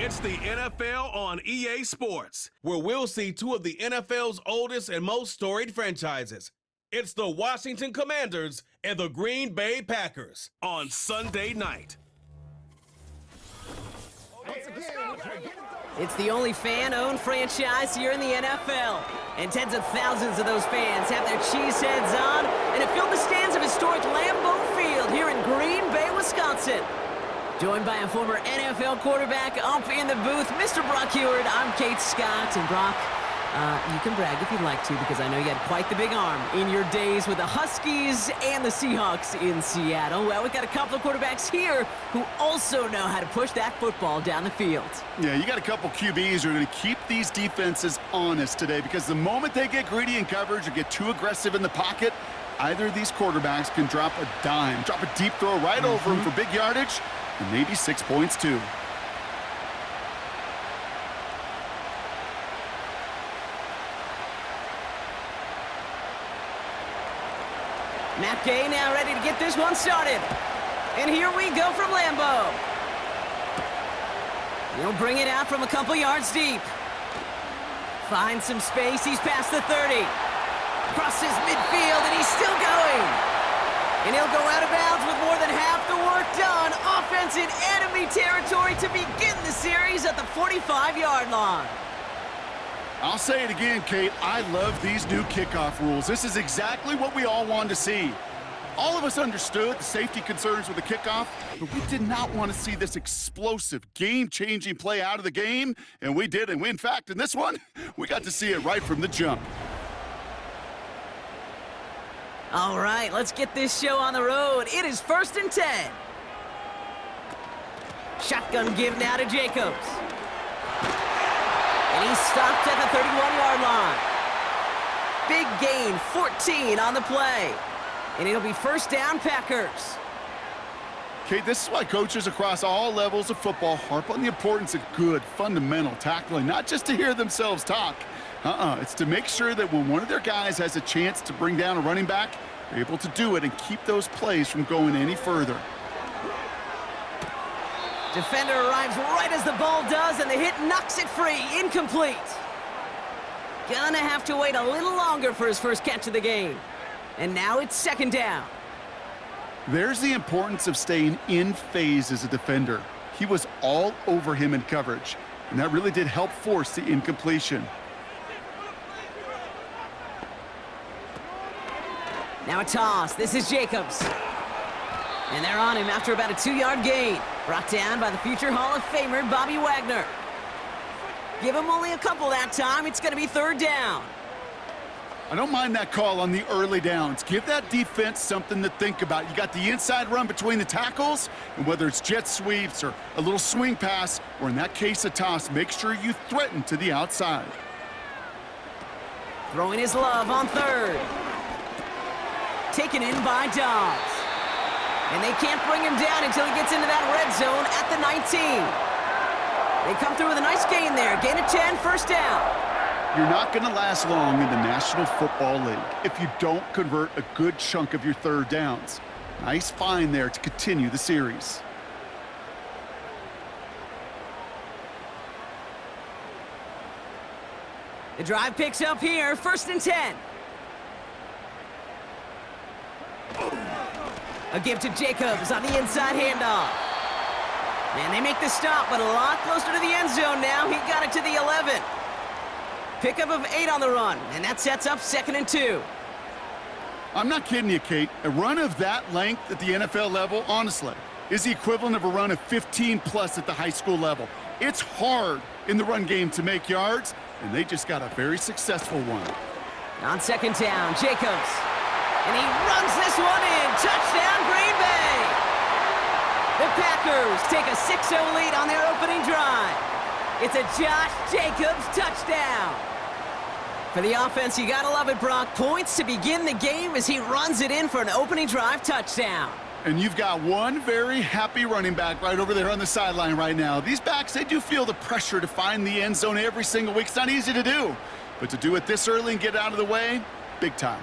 It's the NFL on EA Sports, where we'll see two of the NFL's oldest and most storied franchises. It's the Washington Commanders and the Green Bay Packers on Sunday night. It's the only fan-owned franchise here in the NFL. And tens of thousands of those fans have their cheese heads on and have filled the stands of historic Lambeau Field here in Green Bay, Wisconsin. Joined by a former NFL quarterback up in the booth, Mr. Brock Heward. I'm Kate Scott. And Brock, you can brag if you'd like to, because I know you had quite the big arm in your days with the Huskies and the Seahawks in Seattle. Well, we've got a couple of quarterbacks here who also know how to push that football down the field. Yeah, you got a couple QBs who are going to keep these defenses honest today, because the moment they get greedy in coverage or get too aggressive in the pocket, either of these quarterbacks can drop a dime, drop a deep throw right over them for big yardage, and maybe 6 points too. Matt Gay now ready to get this one started. And here we go from Lambeau. He'll bring it out from a couple yards deep. Finds some space. He's past the 30. Crosses midfield, and he's still going. And he'll go out of bounds with more than half the work done. Offense in enemy territory to begin the series at the 45-yard line. I'll say it again, Kate. I love these new kickoff rules. This is exactly what we all wanted to see. All of us understood the safety concerns with the kickoff, but we did not want to see this explosive, game-changing play out of the game, and we did. And in fact, in this one, we got to see it right from the jump. All right, let's get this show on the road. It is 1st and 10. Shotgun give now to Jacobs. And he's stopped at the 31-yard line. Big gain, 14 on the play. And it'll be first down, Packers. Kate, this is why coaches across all levels of football harp on the importance of good, fundamental tackling, not just to hear themselves talk. It's to make sure that when one of their guys has a chance to bring down a running back, they're able to do it and keep those plays from going any further. Defender arrives right as the ball does, and the hit knocks it free. Incomplete. Gonna have to wait a little longer for his first catch of the game. And now it's 2nd down. There's the importance of staying in phase as a defender. He was all over him in coverage, and that really did help force the incompletion. Now a toss. This is Jacobs. And they're on him after about a 2-yard gain. Brought down by the future Hall of Famer, Bobby Wagner. Give him only a couple that time. It's going to be 3rd down. I don't mind that call on the early downs. Give that defense something to think about. You got the inside run between the tackles, and whether it's jet sweeps or a little swing pass, or in that case a toss, make sure you threaten to the outside. Throwing his love on 3rd. Taken in by Dobbs. And they can't bring him down until he gets into that red zone at the 19. They come through with a nice gain there. Gain of 10, first down. You're not going to last long in the National Football League if you don't convert a good chunk of your 3rd downs. Nice find there to continue the series. The drive picks up here, 1st and 10. A give to Jacobs on the inside handoff. And they make the stop, but a lot closer to the end zone now. He got it to the 11. Pickup of 8 on the run, and that sets up 2nd and 2. I'm not kidding you, Kate. A run of that length at the NFL level, honestly, is the equivalent of a run of 15+ at the high school level. It's hard in the run game to make yards, and they just got a very successful one. On 2nd down, Jacobs. And he runs this one in. Touchdown, Green Bay. The Packers take a 6-0 lead on their opening drive. It's a Josh Jacobs touchdown. For the offense, you gotta love it, Brock. Points to begin the game as he runs it in for an opening drive touchdown. And you've got one very happy running back right over there on the sideline right now. These backs, they do feel the pressure to find the end zone every single week. It's not easy to do. But to do it this early and get out of the way, big time.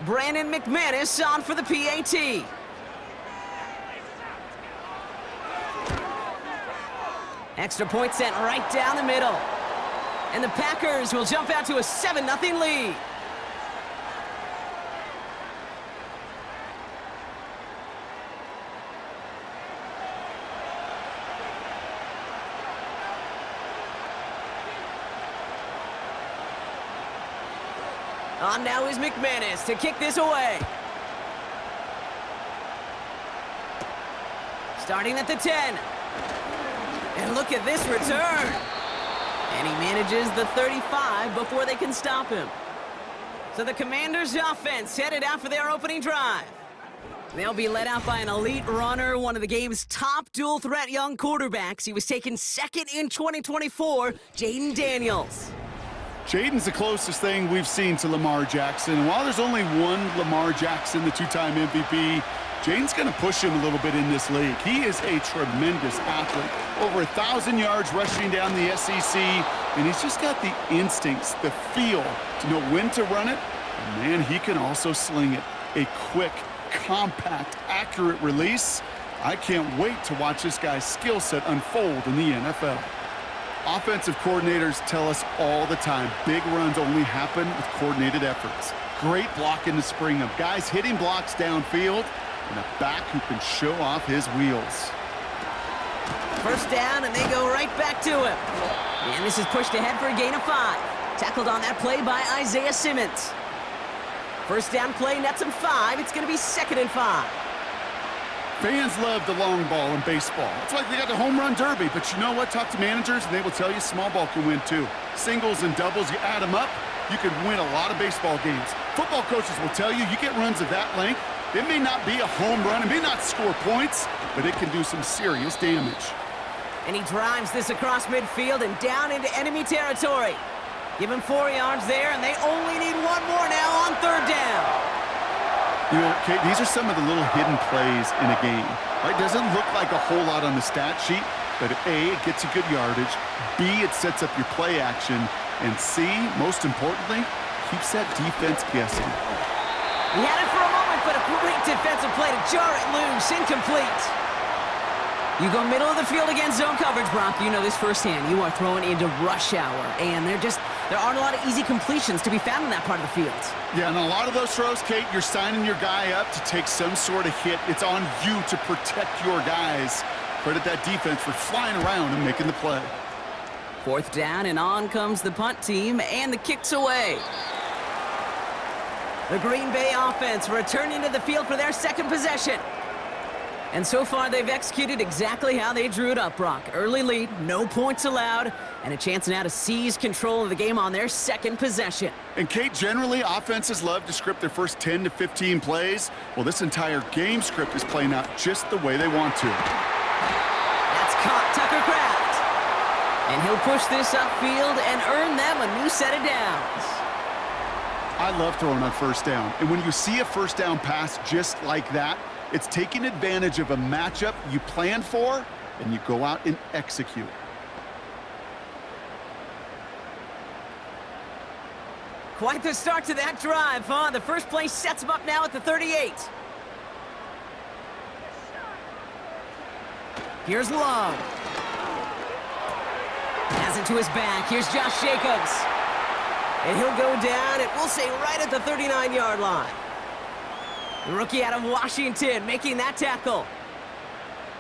Brandon McManus on for the PAT. Extra point sent right down the middle. And the Packers will jump out to a 7-0 lead. On now is McManus to kick this away. Starting at the 10. And look at this return. And he manages the 35 before they can stop him. So the Commanders' offense headed out for their opening drive. They'll be led out by an elite runner, one of the game's top dual-threat young quarterbacks. He was taken second in 2024, Jaden Daniels. Jaden's the closest thing we've seen to Lamar Jackson. And while there's only one Lamar Jackson, the two-time MVP, Jaden's going to push him a little bit in this league. He is a tremendous athlete. Over 1,000 yards rushing down the SEC, and he's just got the instincts, the feel to know when to run it. And man, he can also sling it. A quick, compact, accurate release. I can't wait to watch this guy's skill set unfold in the NFL. Offensive coordinators tell us all the time, big runs only happen with coordinated efforts. Great block in the spring of guys hitting blocks downfield, and a back who can show off his wheels. First down, and they go right back to him. And this is pushed ahead for a gain of 5. Tackled on that play by Isaiah Simmons. First down play, nets him 5. It's going to be 2nd and 5. Fans love the long ball in baseball. It's like they got the home run derby, but you know what? Talk to managers, and they will tell you small ball can win too. Singles and doubles, you add them up, you can win a lot of baseball games. Football coaches will tell you, you get runs of that length, it may not be a home run, it may not score points, but it can do some serious damage. And he drives this across midfield and down into enemy territory. Give him 4 yards there, and they only need 1 more now on 3rd down. You know, Kate, these are some of the little hidden plays in a game. Right? Doesn't look like a whole lot on the stat sheet, but A, it gets you good yardage, B, it sets up your play action, and C, most importantly, keeps that defense guessing. He had it for a moment, but a great defensive play to jar it loose, incomplete. You go middle of the field against zone coverage, Brock. You know this firsthand. You are throwing into rush hour, and there aren't a lot of easy completions to be found in that part of the field. Yeah, and a lot of those throws, Kate, you're signing your guy up to take some sort of hit. It's on you to protect your guys. Credit that defense for flying around and making the play. 4th down, and on comes the punt team, and the kick's away. The Green Bay offense returning to the field for their 2nd possession. And so far, they've executed exactly how they drew it up, Brock. Early lead, no points allowed, and a chance now to seize control of the game on their 2nd possession. And, Kate, generally, offenses love to script their first 10 to 15 plays. Well, this entire game script is playing out just the way they want to. That's caught Tucker Kraft. And he'll push this upfield and earn them a new set of downs. I love throwing on 1st down. And when you see a 1st down pass just like that, it's taking advantage of a matchup you planned for, and you go out and execute. Quite the start to that drive, huh? The first play sets him up now at the 38. Here's Love. Has it to his back. Here's Josh Jacobs. And he'll go down, and we'll say right at the 39-yard line. The rookie out of Washington making that tackle.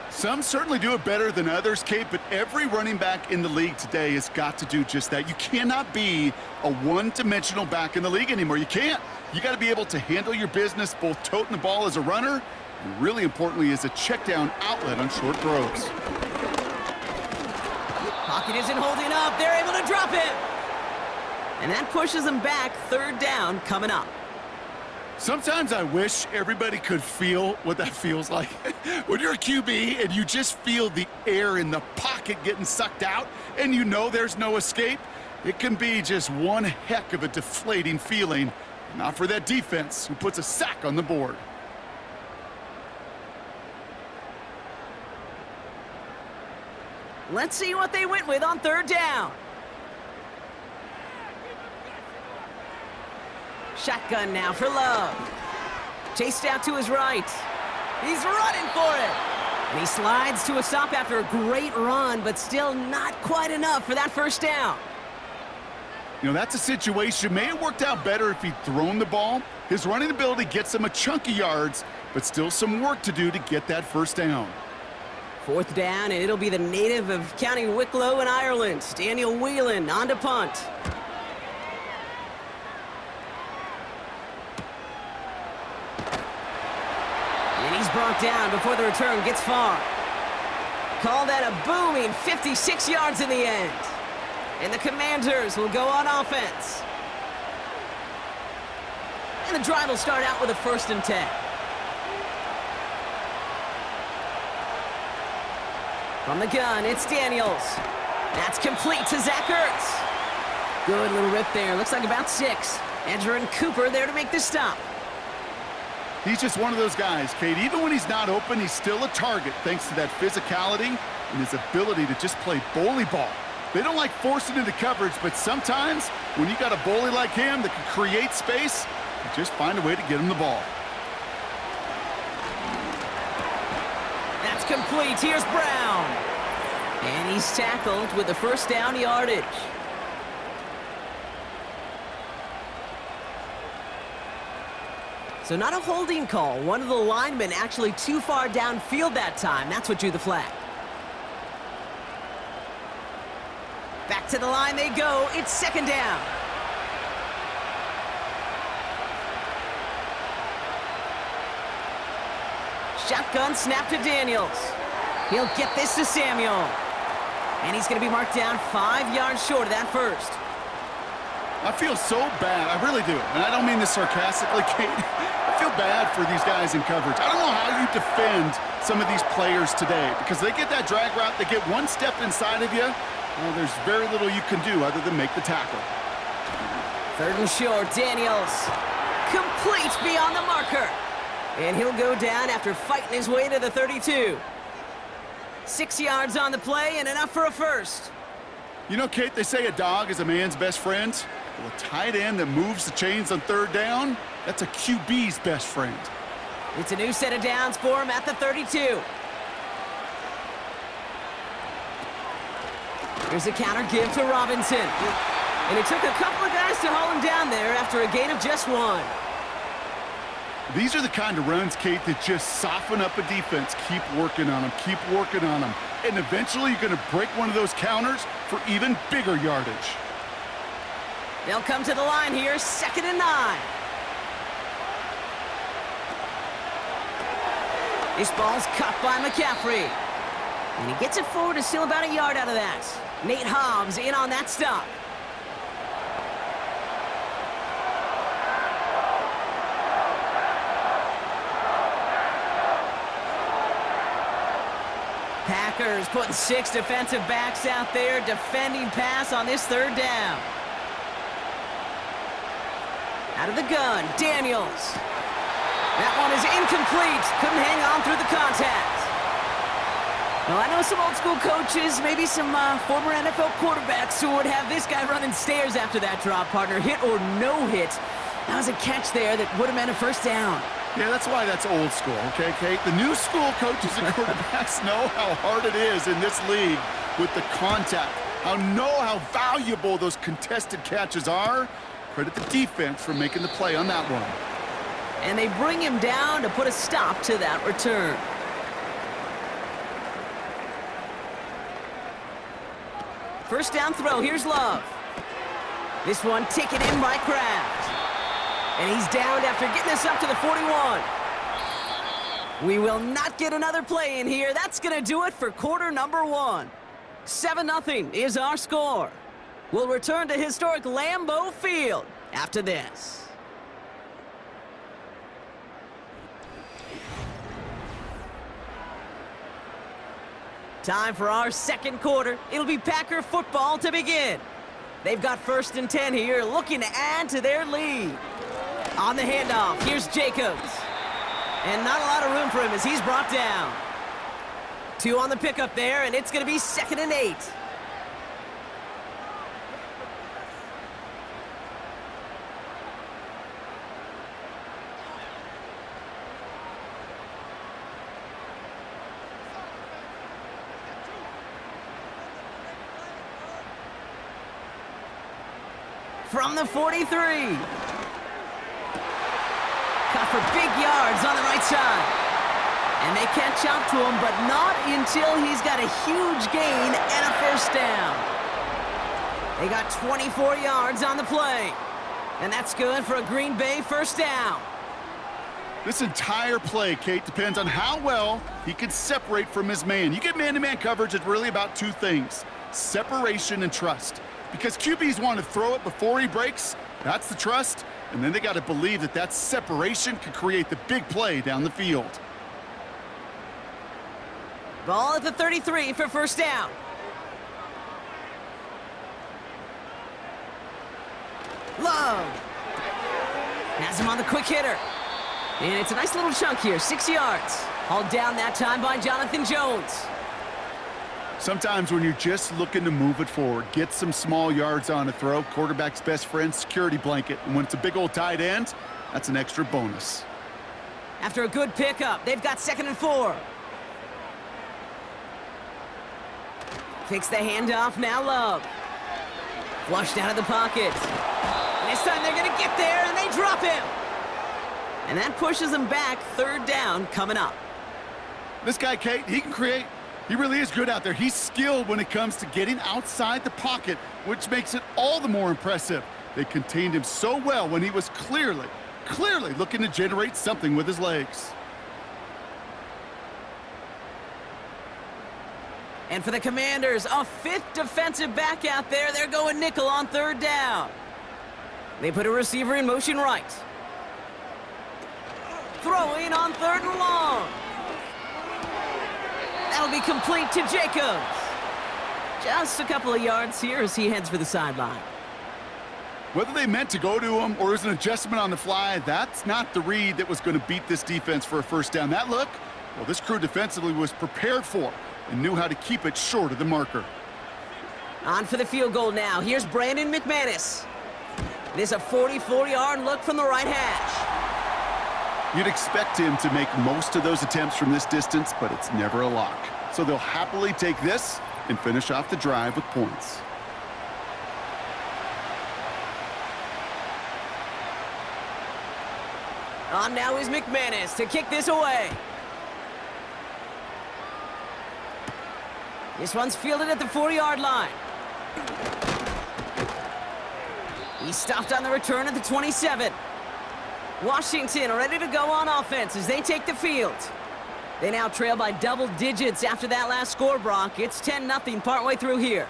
Some certainly do it better than others, Kate, but every running back in the league today has got to do just that. You cannot be a one-dimensional back in the league anymore. You can't. You got to be able to handle your business, both toting the ball as a runner, and really importantly as a check-down outlet on short throws. Pocket isn't holding up. They're able to drop it. And that pushes them back. 3rd down coming up. Sometimes I wish everybody could feel what that feels like. When you're a QB and you just feel the air in the pocket getting sucked out and you know there's no escape, it can be just one heck of a deflating feeling. Not for that defense who puts a sack on the board. Let's see what they went with on 3rd down. Shotgun now for Love. Chased out to his right. He's running for it. And he slides to a stop after a great run, but still not quite enough for that first down. You know, that's a situation. May have worked out better if he'd thrown the ball. His running ability gets him a chunk of yards, but still some work to do to get that first down. Fourth down, and it'll be the native of County Wicklow in Ireland, Daniel Whelan, on to punt. And he's brought down before the return gets far. Call that a booming 56 yards in the end. And the Commanders will go on offense. And the drive will start out with a 1st and 10. From the gun, it's Daniels. That's complete to Zach Ertz. Good little rip there. Looks like about 6. Edgerrin Cooper there to make the stop. He's just one of those guys, Kate. Even when he's not open, he's still a target thanks to that physicality and his ability to just play bully ball. They don't like forcing into coverage, but sometimes when you got a bully like him that can create space, you just find a way to get him the ball. That's complete. Here's Brown. And he's tackled with the first down yardage. So not a holding call. One of the linemen actually too far downfield that time. That's what drew the flag. Back to the line they go. It's 2nd down. Shotgun snap to Daniels. He'll get this to Samuel. And he's going to be marked down 5 yards short of that first. I feel so bad. I really do. And I don't mean this sarcastically, Kate. I feel bad for these guys in coverage. I don't know how you defend some of these players today because they get that drag route, they get one step inside of you. Well, there's very little you can do other than make the tackle. 3rd and short, Daniels. Complete beyond the marker. And he'll go down after fighting his way to the 32. 6 yards on the play and enough for a first. You know, Kate, they say a dog is a man's best friend. Well, a tight end that moves the chains on 3rd down, that's a QB's best friend. It's a new set of downs for him at the 32. Here's a counter give to Robinson. And it took a couple of guys to haul him down there after a gain of just 1. These are the kind of runs, Kate, that just soften up a defense. Keep working on them, keep working on them. And eventually you're going to break one of those counters for even bigger yardage. They'll come to the line here, 2nd and 9. This ball's cut by McCaffrey. And he gets it forward to steal about a yard out of that. Nate Hobbs in on that stop. Packers putting 6 defensive backs out there defending pass on this 3rd down. Out of the gun, Daniels. That one is incomplete. Couldn't hang on through the contact. Well, I know some old school coaches, maybe some former NFL quarterbacks who would have this guy running stairs after that drop, partner. Hit or no hit. That was a catch there that would have meant a first down. Yeah, that's why that's old school, okay, Kate? The new school coaches and quarterbacks know how hard it is in this league with the contact. Know how valuable those contested catches are. Credit the defense for making the play on that one. And they bring him down to put a stop to that return. First down throw, here's Love. This one taken in by Kraft. And he's downed after getting this up to the 41. We will not get another play in here. That's going to do it for quarter number 1. 7-0 is our score. We'll return to historic Lambeau Field after this. Time for our second quarter. It'll be Packer football to begin. They've got 1st and 10 here, looking to add to their lead. On the handoff, here's Jacobs. And not a lot of room for him as he's brought down. 2 on the pickup there, and it's going to be 2nd and 8. from the 43. Caught for big yards on the right side. And they catch up to him, but not until he's got a huge gain and a first down. They got 24 yards on the play. And that's good for a Green Bay first down. This entire play, Kate, depends on how well he can separate from his man. You get man-to-man coverage, it's really about two things: separation and trust. Because QBs want to throw it before he breaks, that's the trust, and then they got to believe that that separation can create the big play down the field. Ball at the 33 for first down. Love has him on the quick hitter. And it's a nice little chunk here, 6 yards. Hauled down that time by Jonathan Jones. Sometimes when you're just looking to move it forward, get some small yards on a throw, quarterback's best friend, security blanket. And when it's a big old tight end, that's an extra bonus. After a good pickup, they've got 2nd and 4. Takes the handoff, now Love. Flushed out of the pocket. And this time they're going to get there, and they drop him. And that pushes them back, 3rd down coming up. This guy, Kate, he can create. He really is good out there. He's skilled when it comes to getting outside the pocket, which makes it all the more impressive. They contained him so well when he was clearly looking to generate something with his legs. And for the Commanders, a 5th defensive back out there. They're going nickel on 3rd down. They put a receiver in motion right. Throwing on 3rd and long. That'll be complete to Jacobs. Just a couple of yards here as he heads for the sideline. Whether they meant to go to him or it was an adjustment on the fly, that's not the read that was going to beat this defense for a first down. That look, well, this crew defensively was prepared for and knew how to keep it short of the marker. On for the field goal now. Here's Brandon McManus. There's a 44-yard look from the right hash. You'd expect him to make most of those attempts from this distance, but it's never a lock. So they'll happily take this and finish off the drive with points. On now is McManus to kick this away. This one's fielded at the 4-yard line. He's stopped on the return at the 27. Washington ready to go on offense as they take the field. They now trail by double digits after that last score, Brock. It's 10-0 partway through here.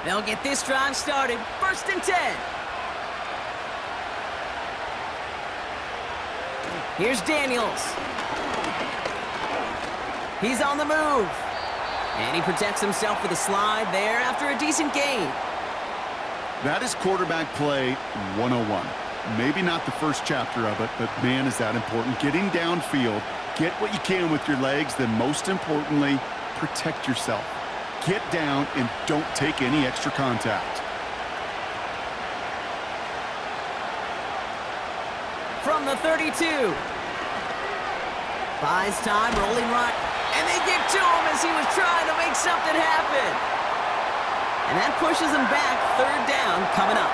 They'll get this drive started. 1st and 10. Here's Daniels. He's on the move. And he protects himself with a slide there after a decent gain. That is quarterback play 101. Maybe not the first chapter of it, but man, is that important. Getting downfield, get what you can with your legs, then most importantly, protect yourself. Get down and don't take any extra contact. From the 32. Buys time, rolling right. And they get to him as he was trying to make something happen. And that pushes him back, 3rd down coming up.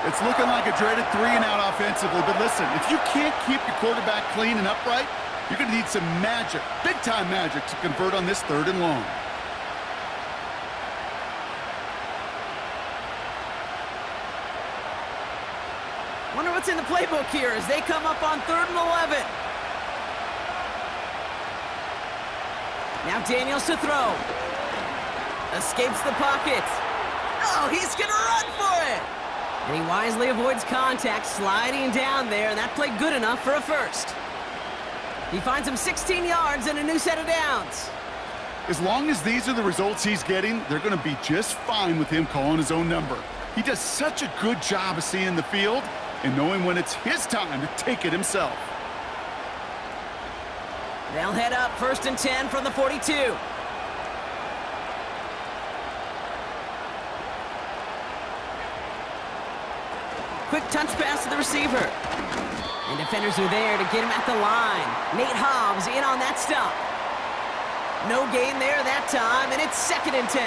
It's looking like a dreaded 3-and-out offensively, but listen, if you can't keep your quarterback clean and upright, you're going to need some magic, big-time magic, to convert on this 3rd and long. Wonder what's in the playbook here as they come up on 3rd and 11. Now Daniels to throw. Escapes the pocket. Oh, he's going to run for it. And he wisely avoids contact, sliding down there, and that played good enough for a first. He finds him 16 yards and a new set of downs. As long as these are the results he's getting, they're going to be just fine with him calling his own number. He does such a good job of seeing the field and knowing when it's his time to take it himself. They'll head up 1st and 10 from the 42. Quick touch pass to the receiver. And defenders are there to get him at the line. Nate Hobbs in on that stop. No gain there that time, and it's 2nd and 10.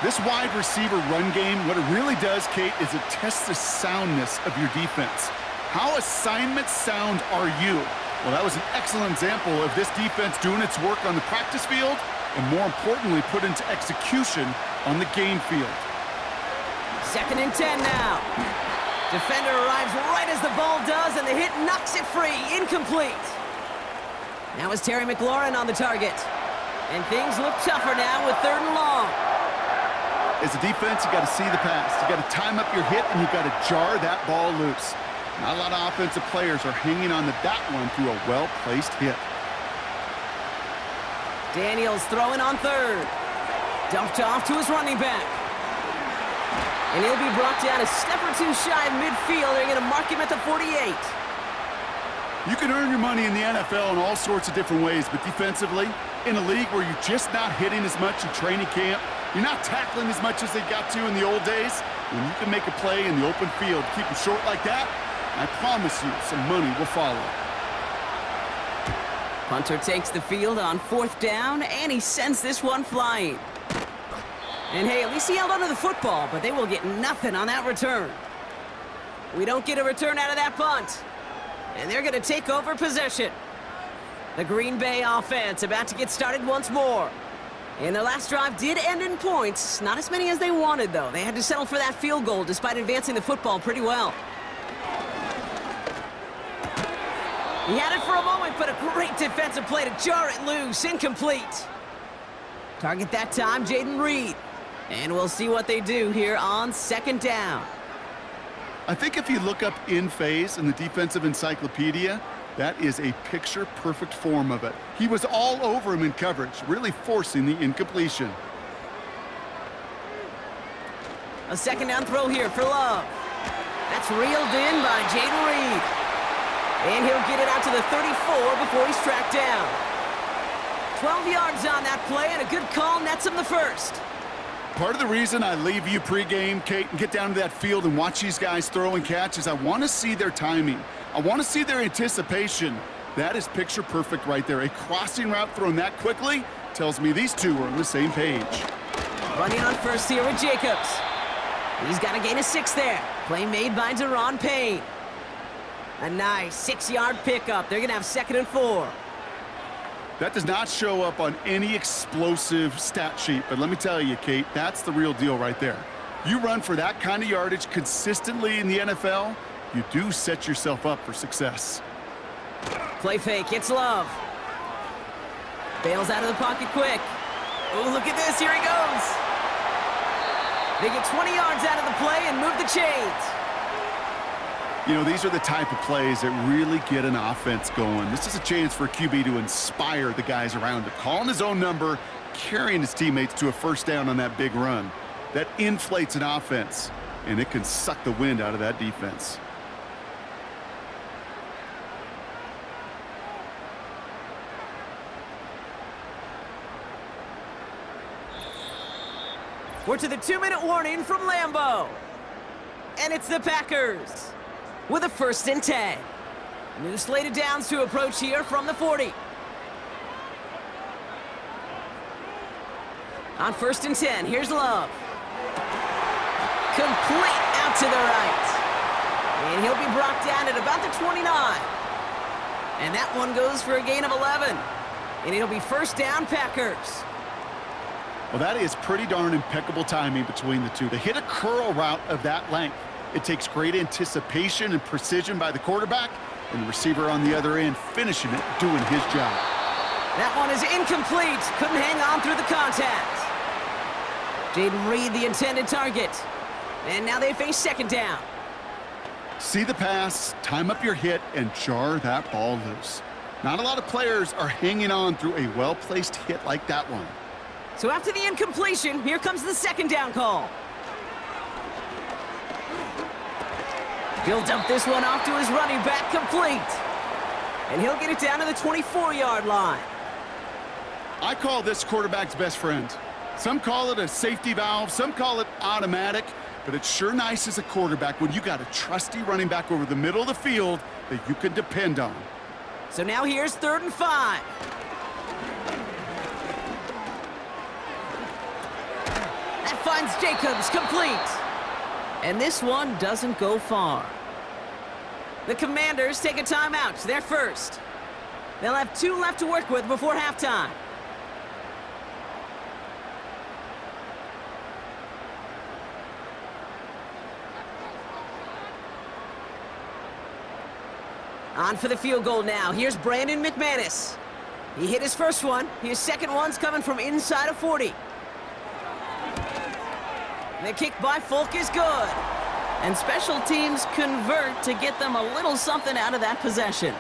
This wide receiver run game, what it really does, Kate, is it tests the soundness of your defense. How assignment sound are you? Well, that was an excellent example of this defense doing its work on the practice field and, more importantly, put into execution on the game field. 2nd and 10 now. Defender arrives right as the ball does, and the hit knocks it free. Incomplete. Now is Terry McLaurin on the target. And things look tougher now with 3rd and long. As a defense, you got to see the pass. You got to time up your hit, and you got to jar that ball loose. Not a lot of offensive players are hanging on to that one through a well-placed hit. Daniels throwing on 3rd. Dumped off to his running back. And he'll be brought down a step or two shy of midfield. They're going to mark him at the 48. You can earn your money in the NFL in all sorts of different ways, but defensively, in a league where you're just not hitting as much in training camp, you're not tackling as much as they got to in the old days, when you can make a play in the open field, keep them short like that, I promise you some money will follow. Punter takes the field on 4th down, and he sends this one flying. And hey, at least he held onto the football, but they will get nothing on that return. We don't get a return out of that punt. And they're going to take over possession. The Green Bay offense about to get started once more. And their last drive did end in points. Not as many as they wanted, though. They had to settle for that field goal despite advancing the football pretty well. He had it for a moment, but a great defensive play to jar it loose. Incomplete. Target that time, Jaden Reed. And we'll see what they do here on 2nd down. I think if you look up in phase in the defensive encyclopedia, that is a picture-perfect form of it. He was all over him in coverage, really forcing the incompletion. A 2nd down throw here for Love. That's reeled in by Jaden Reed. And he'll get it out to the 34 before he's tracked down. 12 yards on that play, and a good call nets him the 1st. Part of the reason I leave you pregame, Kate, and get down to that field and watch these guys throw and catch is I want to see their timing. I want to see their anticipation. That is picture perfect right there. A crossing route thrown that quickly tells me these two are on the same page. Running on 1st here with Jacobs. He's got to gain a 6 there. Play made by Deron Payne. A nice 6-yard pickup. They're going to have 2nd and 4. That does not show up on any explosive stat sheet, but let me tell you, Kate, that's the real deal right there. You run for that kind of yardage consistently in the NFL, you do set yourself up for success. Play fake, it's Love. Bails out of the pocket quick. Oh, look at this, here he goes. They get 20 yards out of the play and move the chains. You know, these are the type of plays that really get an offense going. This is a chance for a QB to inspire the guys around him. Calling his own number, carrying his teammates to a 1st down on that big run. That inflates an offense, and it can suck the wind out of that defense. We're to the 2-minute warning from Lambeau. And it's the Packers with a 1st and 10. New slate of downs to approach here from the 40. On 1st and 10, here's Love. Complete out to the right. And he'll be brought down at about the 29. And that one goes for a gain of 11. And it'll be 1st down, Packers. Well, that is pretty darn impeccable timing between the two. To hit a curl route of that length, it takes great anticipation and precision by the quarterback, and the receiver on the other end finishing it, doing his job. That one is incomplete. Couldn't hang on through the contact. Jaden Reed, the intended target. And now they face 2nd down. See the pass, time up your hit, and jar that ball loose. Not a lot of players are hanging on through a well-placed hit like that one. So after the incompletion, here comes the 2nd down call. He'll dump this one off to his running back, complete. And he'll get it down to the 24-yard line. I call this quarterback's best friend. Some call it a safety valve, some call it automatic, but it's sure nice as a quarterback when you got a trusty running back over the middle of the field that you can depend on. So now here's 3rd and 5. That finds Jacobs, complete. And this one doesn't go far. The Commanders take a timeout. They're first. They'll have 2 left to work with before halftime. On for the field goal now. Here's Brandon McManus. He hit his first one. His second one's coming from inside of 40. The kick by Folk is good. And special teams convert to get them a little something out of that possession.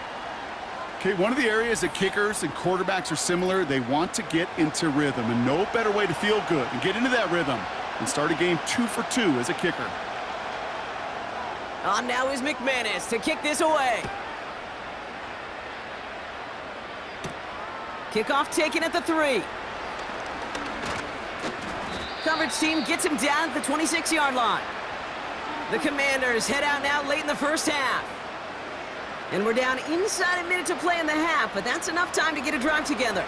Okay, one of the areas that kickers and quarterbacks are similar, they want to get into rhythm. And no better way to feel good and get into that rhythm and start a game 2 for 2 as a kicker. On now is McManus to kick this away. Kickoff taken at the 3. Coverage team gets him down at the 26-yard line. The Commanders head out now late in the first half. And we're down inside a minute to play in the half, but that's enough time to get a drive together.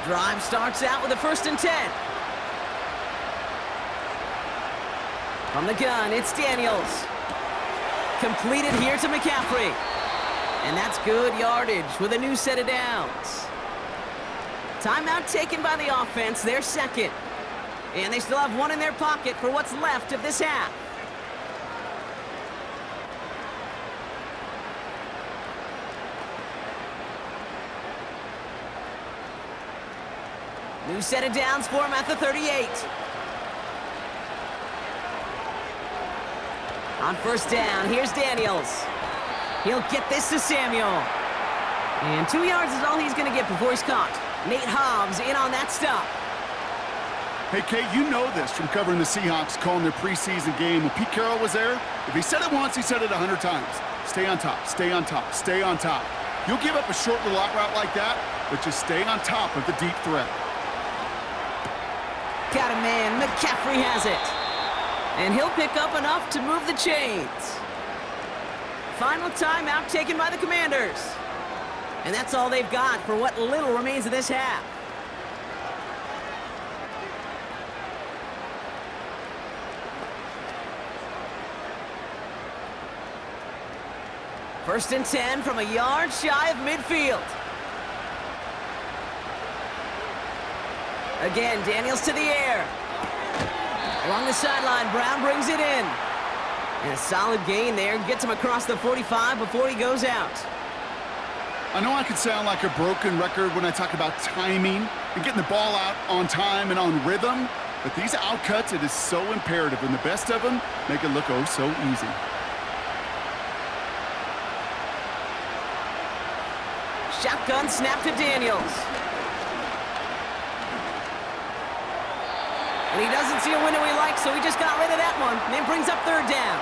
Drive starts out with a 1st and 10. From the gun, it's Daniels. Completed here to McCaffrey. And that's good yardage with a new set of downs. Timeout taken by the offense, their second. And they still have 1 in their pocket for what's left of this half. New set of downs for him at the 38. On 1st down, here's Daniels. He'll get this to Samuel. And 2 yards is all he's going to get before he's caught. Nate Hobbs in on that stop. Hey, Kate, you know this from covering the Seahawks, calling their preseason game. When Pete Carroll was there, if he said it once, he said it 100 times. Stay on top, stay on top, stay on top. You'll give up a short little out route like that, but just stay on top of the deep threat. Got a man. McCaffrey has it. And he'll pick up enough to move the chains. Final timeout taken by the Commanders. And that's all they've got for what little remains of this half. First and 10 from a yard shy of midfield. Again, Daniels to the air. Along the sideline, Brown brings it in. And a solid gain there. Gets him across the 45 before he goes out. I know I can sound like a broken record when I talk about timing and getting the ball out on time and on rhythm, but these outcuts, it is so imperative, and the best of them make it look oh so easy. Shotgun snap to Daniels. And he doesn't see a window he likes, so he just got rid of that one. And then brings up 3rd down.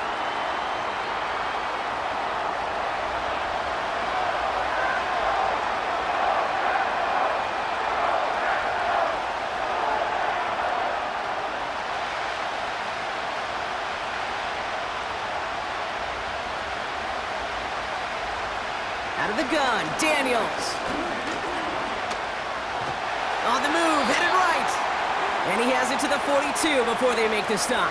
Out of the gun, Daniels. On the move, headed right. And he has it to the 42 before they make the stop.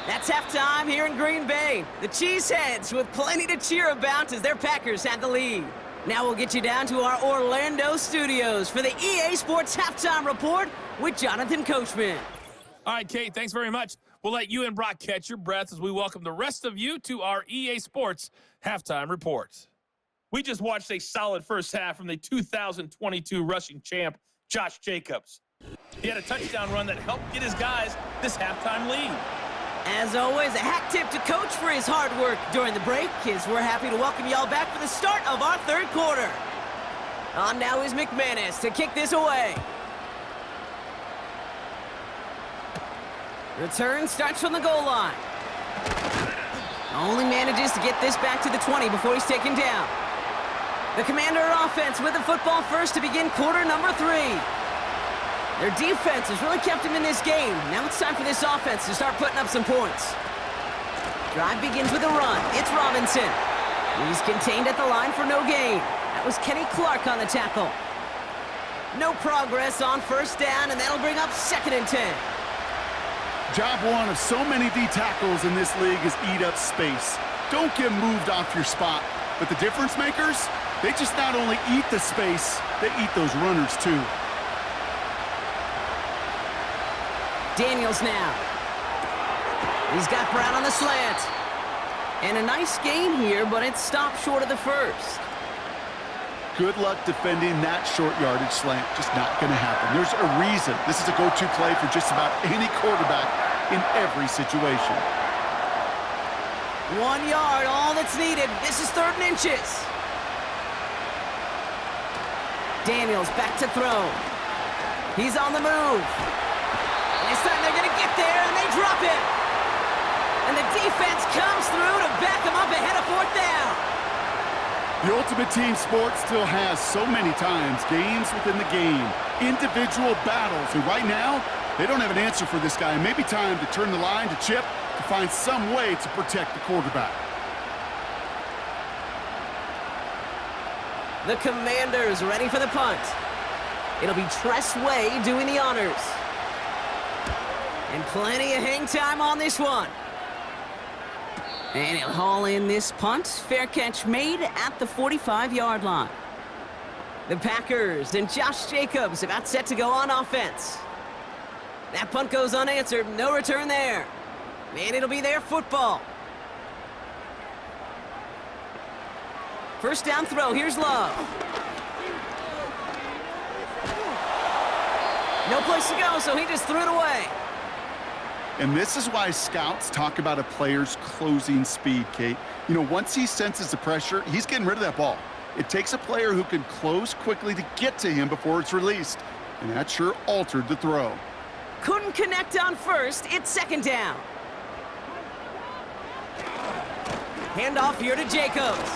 That's halftime here in Green Bay. The Cheeseheads with plenty to cheer about as their Packers had the lead. Now we'll get you down to our Orlando studios for the EA Sports Halftime Report with Jonathan Coachman. All right, Kate, thanks very much. We'll let you and Brock catch your breath as we welcome the rest of you to our EA Sports Halftime Report. We just watched a solid first half from the 2022 rushing champ, Josh Jacobs. He had a touchdown run that helped get his guys this halftime lead. As always, a hat tip to Coach for his hard work during the break, as we're happy to welcome y'all back for the start of our 3rd quarter. On now is McManus to kick this away. Return starts from the goal line. Only manages to get this back to the 20 before he's taken down. The Commander offense with the football first to begin quarter number 3. Their defense has really kept them in this game. Now it's time for this offense to start putting up some points. Drive begins with a run. It's Robinson. He's contained at the line for no gain. That was Kenny Clark on the tackle. No progress on first down, and that'll bring up 2nd and 10. Job one of so many D tackles in this league is eat up space. Don't get moved off your spot. But the difference makers, they just not only eat the space, they eat those runners too. Daniels now. He's got Brown on the slant. And a nice gain here, but it's stopped short of the first. Good luck defending that short yardage slant. Just not going to happen. There's a reason this is a go-to play for just about any quarterback in every situation. 1 yard, all that's needed. This is 3rd and inches. Daniels back to throw. He's on the move. This time they're going to get there, and they drop it. And the defense comes through to back them up ahead of 4th down. The ultimate team sport still has so many times games within the game, individual battles, and right now, they don't have an answer for this guy. It may be time to turn the line to Chip to find some way to protect the quarterback. The Commanders ready for the punt. It'll be Tress Way doing the honors. And plenty of hang time on this one. And he'll haul in this punt. Fair catch made at the 45-yard line. The Packers and Josh Jacobs about set to go on offense. That punt goes unanswered. No return there. And it'll be their football. First down throw. Here's Love. No place to go, so he just threw it away. And this is why scouts talk about a player's closing speed, Kate. You know, once he senses the pressure, he's getting rid of that ball. It takes a player who can close quickly to get to him before it's released. And that sure altered the throw. Couldn't connect on first. It's 2nd down. Handoff here to Jacobs.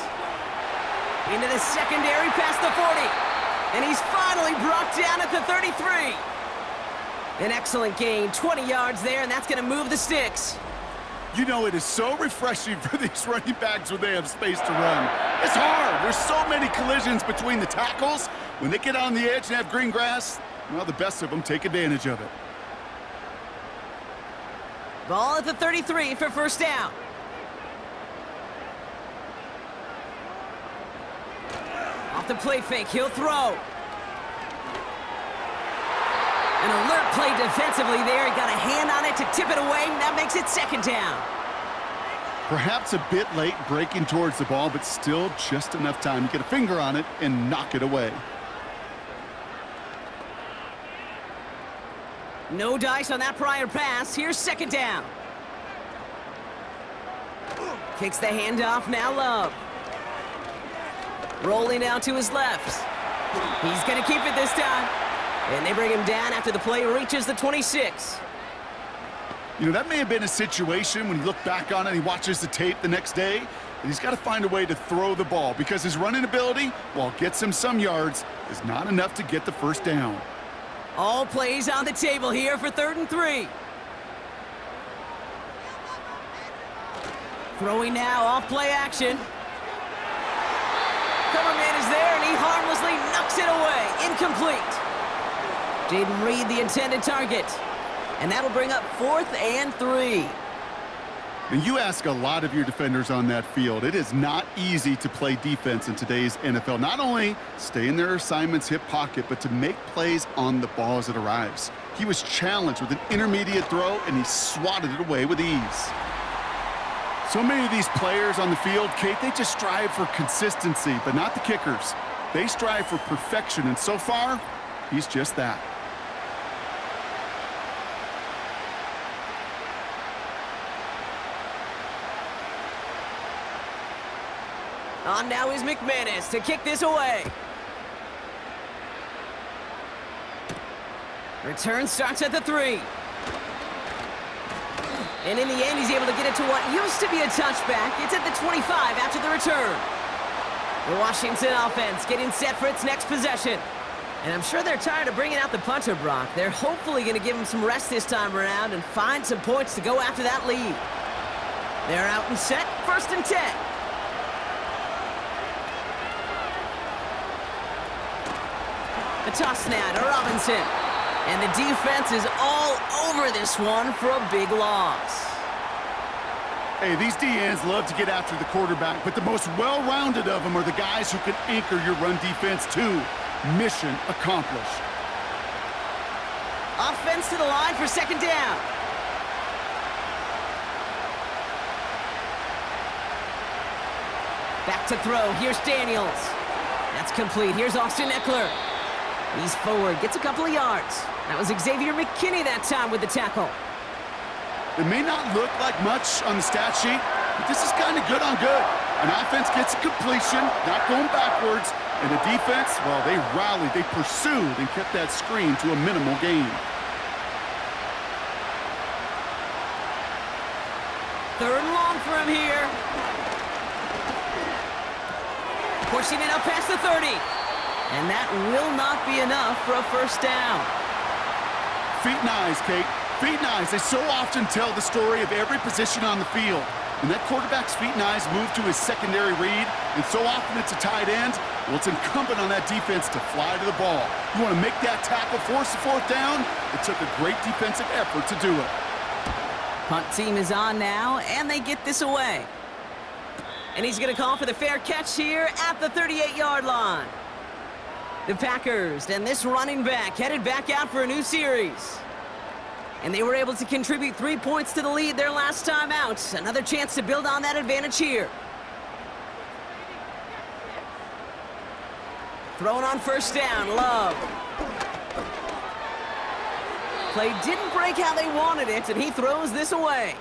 Into the secondary past the 40. And he's finally brought down at the 33. An excellent gain, 20 yards there, and that's going to move the sticks. You know, it is so refreshing for these running backs when they have space to run. It's hard. There's so many collisions between the tackles. When they get on the edge and have green grass, well, the best of them take advantage of it. Ball at the 33 for first down. Off the play fake, he'll throw. An alert play defensively there. He got a hand on it to tip it away. That makes it 2nd down. Perhaps a bit late breaking towards the ball, but still just enough time to get a finger on it and knock it away. No dice on that prior pass. Here's 2nd down. Kicks the handoff, now Love. Rolling out to his left. He's going to keep it this time. And they bring him down after the play reaches the 26. You know, that may have been a situation when you look back on it and he watches the tape the next day, and he's got to find a way to throw the ball because his running ability, while it gets him some yards, is not enough to get the first down. All plays on the table here for 3rd and 3. Throwing now, off play action. Cover man is there, and he harmlessly knocks it away. Incomplete. Didn't read the intended target. And that'll bring up 4th and 3. And you ask a lot of your defenders on that field. It is not easy to play defense in today's NFL. Not only stay in their assignment's hip pocket, but to make plays on the ball as it arrives. He was challenged with an intermediate throw, and he swatted it away with ease. So many of these players on the field, Kate, they just strive for consistency, but not the kickers. They strive for perfection, and so far, he's just that. On now is McManus to kick this away. Return starts at the 3. And in the end, he's able to get it to what used to be a touchback. It's at the 25 after the return. The Washington offense getting set for its next possession. And I'm sure they're tired of bringing out the punter, Brock. They're hopefully going to give him some rest this time around and find some points to go after that lead. They're out and set, 1st and 10. The toss now to Robinson. And the defense is all over this one for a big loss. Hey, these DNs love to get after the quarterback, but the most well-rounded of them are the guys who can anchor your run defense too. Mission accomplished. Offense to the line for second down. Back to throw. Here's Daniels. That's complete. Here's Austin Eckler. He's forward. Gets a couple of yards. That was Xavier McKinney that time with the tackle. It may not look like much on the stat sheet, but this is kind of good on good. An offense gets a completion, not going backwards, and the defense, well, they rallied, they pursued, and kept that screen to a minimal gain. Third and long for him here. Pushing it up past the 30. And that will not be enough for a first down. Feet and eyes, Kate. Feet and eyes. They so often tell the story of every position on the field. When that quarterback's feet and eyes move to his secondary read, and so often it's a tight end, well, it's incumbent on that defense to fly to the ball. You want to make that tackle, force the fourth down? It took a great defensive effort to do it. Punt team is on now, and they get this away. And he's going to call for the fair catch here at the 38-yard line. The Packers and this running back headed back out for a new series. And they were able to contribute 3 points to the lead their last time out. Another chance to build on that advantage here. Thrown on first down, Love. Play didn't break how they wanted it, and he throws this away.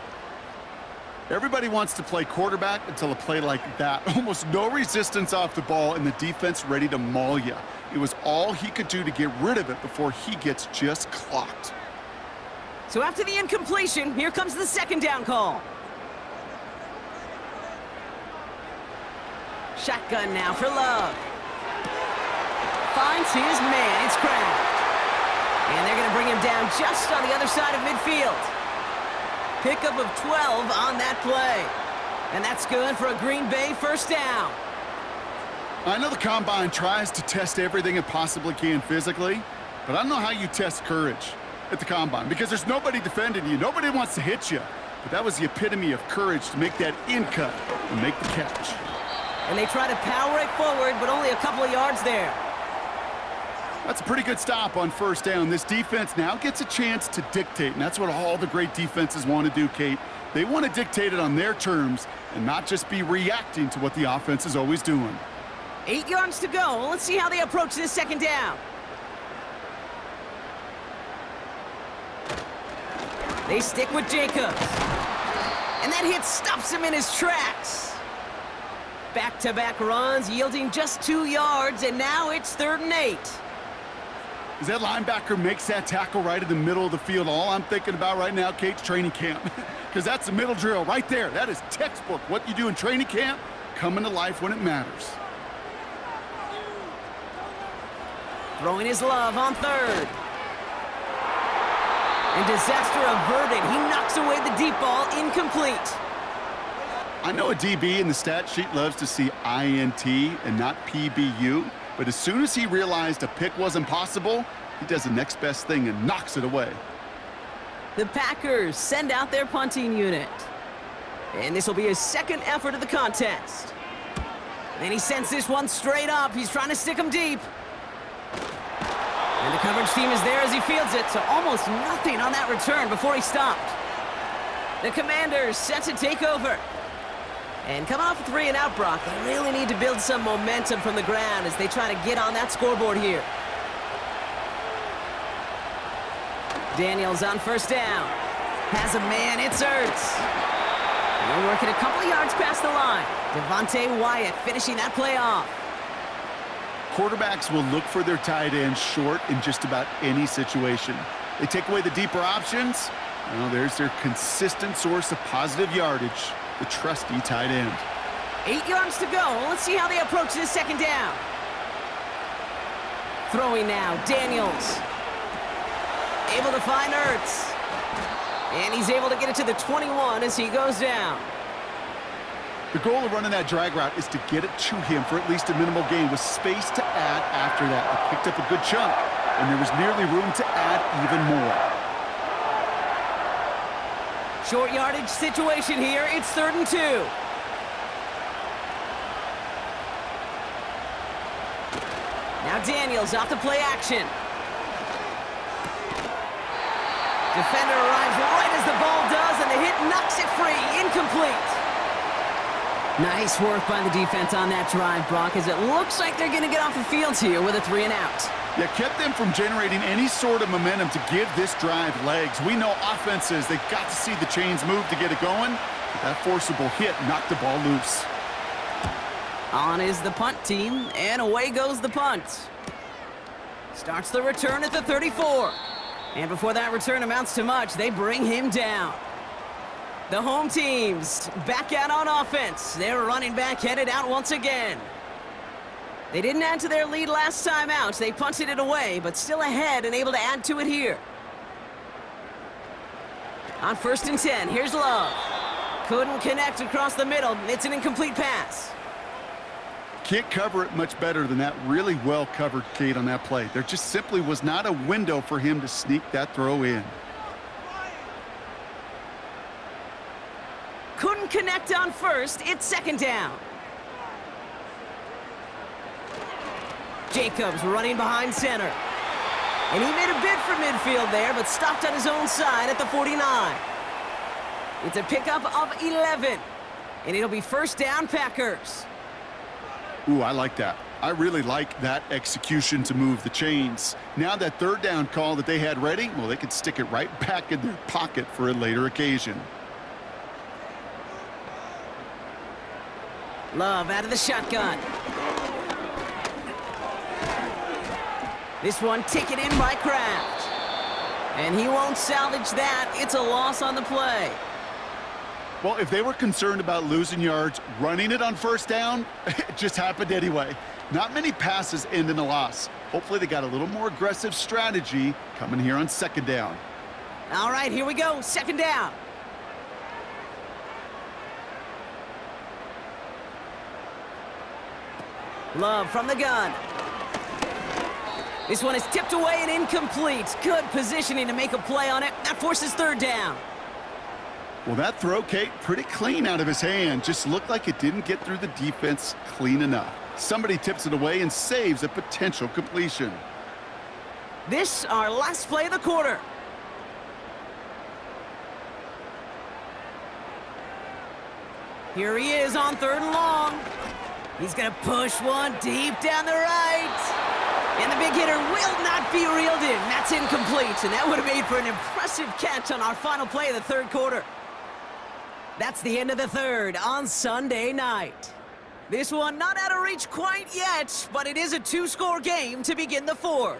Everybody wants to play quarterback until a play like that. Almost no resistance off the ball, and the defense ready to maul you. It was all he could do to get rid of it before he gets just clocked. So after the incompletion, here comes the second down call. Shotgun now for Love. Finds his man. It's Kraft. And they're going to bring him down just on the other side of midfield. Pickup of 12 on that play. And that's good for a Green Bay first down. I know the Combine tries to test everything it possibly can physically, but I don't know how you test courage at the Combine, because there's nobody defending you. Nobody wants to hit you. But that was the epitome of courage to make that in cut and make the catch. And they try to power it forward, but only a couple of yards there. That's a pretty good stop on first down. This defense now gets a chance to dictate, and that's what all the great defenses want to do, Kate. They want to dictate it on their terms and not just be reacting to what the offense is always doing. 8 yards to go. Let's see how they approach this second down. They stick with Jacobs. And that hit stops him in his tracks. Back-to-back runs, yielding just 2 yards, and now it's 3rd and 8. As that linebacker makes that tackle right in the middle of the field, all I'm thinking about right now, Kate's training camp. Because that's the middle drill right there. That is textbook. What you do in training camp, coming to life when it matters. Throwing his Love on 3rd. And disaster averted. He knocks away the deep ball, incomplete. I know a DB in the stat sheet loves to see INT and not PBU, but as soon as he realized a pick wasn't possible, he does the next best thing and knocks it away. The Packers send out their punting unit. And this will be his second effort of the contest. And he sends this one straight up. He's trying to stick him deep. And the coverage team is there as he fields it, so almost nothing on that return before he stopped. The Commanders set to take over. And coming off a 3-and-out, Brock, they really need to build some momentum from the ground as they try to get on that scoreboard here. Daniels on first down. Has a man, it's Ertz. And they're working a couple of yards past the line. Devontae Wyatt finishing that play off. Quarterbacks will look for their tight end short in just about any situation. They take away the deeper options. Well, there's their consistent source of positive yardage, the trusty tight end. 8 yards to go. Let's see how they approach this second down. Throwing now, Daniels. Able to find Ertz. And he's able to get it to the 21 as he goes down. The goal of running that drag route is to get it to him for at least a minimal gain with space to add after that. They picked up a good chunk, and there was nearly room to add even more. Short yardage situation here. It's 3rd and 2. Now Daniels off the play action. Defender arrives right as the ball does, and the hit knocks it free. Incomplete. Nice work by the defense on that drive, Brock, as it looks like they're going to get off the field here with a 3 and out. Yeah, kept them from generating any sort of momentum to give this drive legs. We know offenses, they've got to see the chains move to get it going. But that forcible hit knocked the ball loose. On is the punt team, and away goes the punt. Starts the return at the 34. And before that return amounts to much, they bring him down. The home teams back out on offense. Their running back headed out once again. They didn't add to their lead last time out. They punted it away, but still ahead and able to add to it here. On 1st and 10, here's Love. Couldn't connect across the middle. It's an incomplete pass. Can't cover it much better than that. Really well covered, Kate, on that play. There just simply was not a window for him to sneak that throw in. Couldn't connect on 1st. It's 2nd down. Jacobs running behind center. And he made a bid for midfield there, but stopped on his own side at the 49. It's a pickup of 11. And it'll be 1st down, Packers. Ooh, I like that. I really like that execution to move the chains. Now that 3rd down call that they had ready, well, they could stick it right back in their pocket for a later occasion. Love out of the shotgun. This one taken in by Kraft. And he won't salvage that. It's a loss on the play. Well, if they were concerned about losing yards, running it on 1st down, it just happened anyway. Not many passes end in a loss. Hopefully they got a little more aggressive strategy coming here on 2nd down. All right, here we go. 2nd down. Love from the gun. This one is tipped away and incomplete. Good positioning to make a play on it. That forces 3rd down. Well, that throw, Kate, pretty clean out of his hand. Just looked like it didn't get through the defense clean enough. Somebody tips it away and saves a potential completion. This, our last play of the quarter. Here he is on 3rd and long. He's going to push one deep down the right. And the big hitter will not be reeled in. That's incomplete, and that would have made for an impressive catch on our final play of the 3rd quarter. That's the end of the 3rd on Sunday night. This one not out of reach quite yet, but it is a 2-score game to begin the 4th.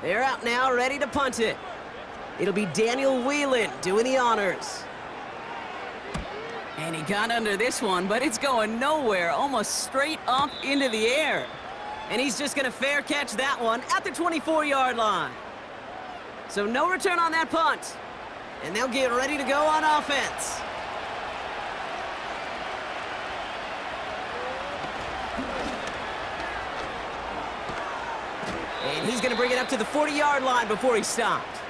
They're out now, ready to punt it. It'll be Daniel Whelan doing the honors. And he got under this one, but it's going nowhere, almost straight up into the air. And he's just going to fair catch that one at the 24-yard line. So no return on that punt. And they'll get ready to go on offense. And he's going to bring it up to the 40-yard line before he stopped.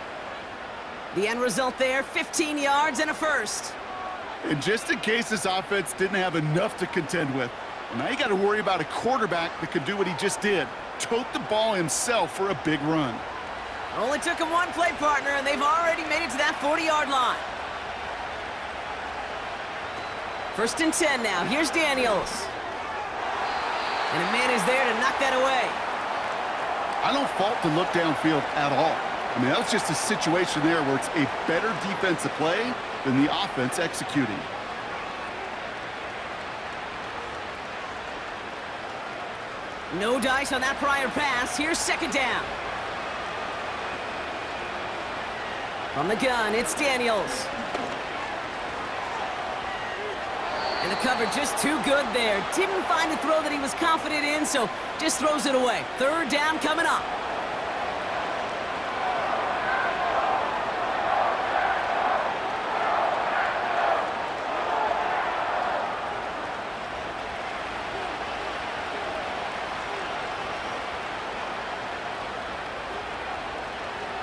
The end result there, 15 yards and a 1st. And just in case this offense didn't have enough to contend with, now you got to worry about a quarterback that could do what he just did, tote the ball himself for a big run. Only took him one play, partner, and they've already made it to that 40-yard line. 1st and 10 now. Here's Daniels. And a man is there to knock that away. I don't fault the look downfield at all. I mean, that was just a situation there where it's a better defensive play than the offense executing. No dice on that prior pass. Here's 2nd down. From the gun, it's Daniels. And the cover just too good there. Didn't find the throw that he was confident in, so just throws it away. 3rd down coming up.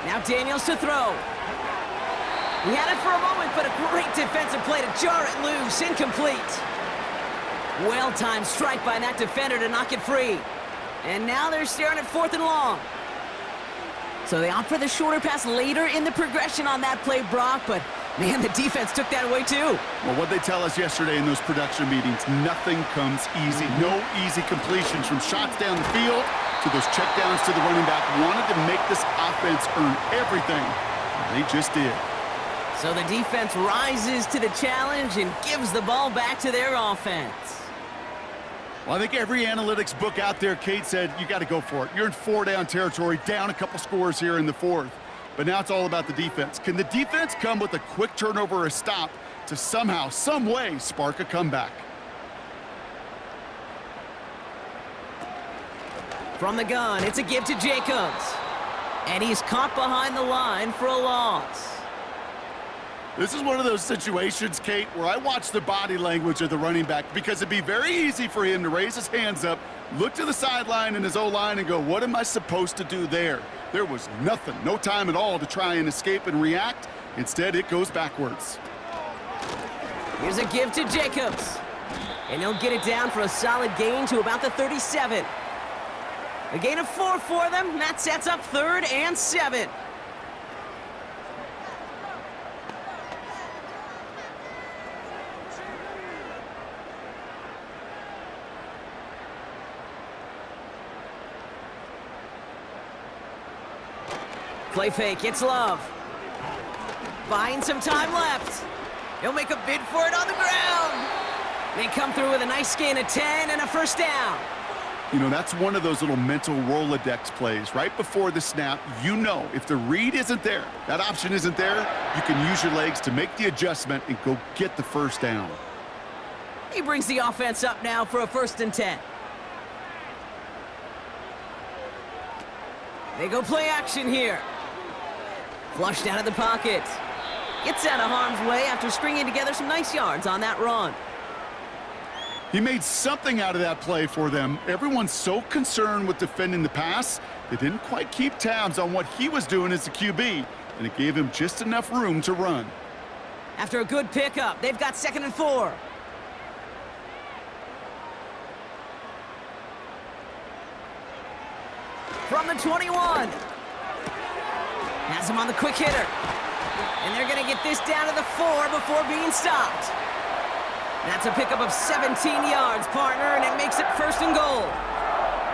Now Daniels to throw. He had it for a moment, but a great defensive play to jar it loose. Incomplete. Well-timed strike by that defender to knock it free. And now they're staring at 4th and long. So they opt for the shorter pass later in the progression on that play, Brock, but man, the defense took that away too. Well, what they tell us yesterday in those production meetings, nothing comes easy. No easy completions from shots down the field to those checkdowns to the running back. Wanted to make this offense earn everything. They just did. So the defense rises to the challenge and gives the ball back to their offense. Well, I think every analytics book out there, Kate, said you got to go for it. You're in 4-down territory, down a couple scores here in the 4th. But now it's all about the defense. Can the defense come with a quick turnover or a stop to somehow, some way, spark a comeback? From the gun, it's a give to Jacobs. And he's caught behind the line for a loss. This is one of those situations, Kate, where I watch the body language of the running back because it'd be very easy for him to raise his hands up, look to the sideline in his O-line and go, what am I supposed to do there? There was nothing, no time at all to try and escape and react. Instead, it goes backwards. Here's a give to Jacobs. And he'll get it down for a solid gain to about the 37. A gain of 4 for them. That sets up 3rd and 7. Play fake, it's Love. Buying some time left. He'll make a bid for it on the ground. They come through with a nice gain of 10 and a 1st down. You know, that's one of those little mental Rolodex plays. Right before the snap, you know if the read isn't there, that option isn't there, you can use your legs to make the adjustment and go get the 1st down. He brings the offense up now for a 1st and 10. They go play action here. Flushed out of the pocket. Gets out of harm's way after stringing together some nice yards on that run. He made something out of that play for them. Everyone's so concerned with defending the pass, they didn't quite keep tabs on what he was doing as the QB, and it gave him just enough room to run. After a good pickup, they've got 2nd and 4. From the 21. Has him on the quick hitter. And they're going to get this down to the 4 before being stopped. That's a pickup of 17 yards, partner, and it makes it 1st and goal.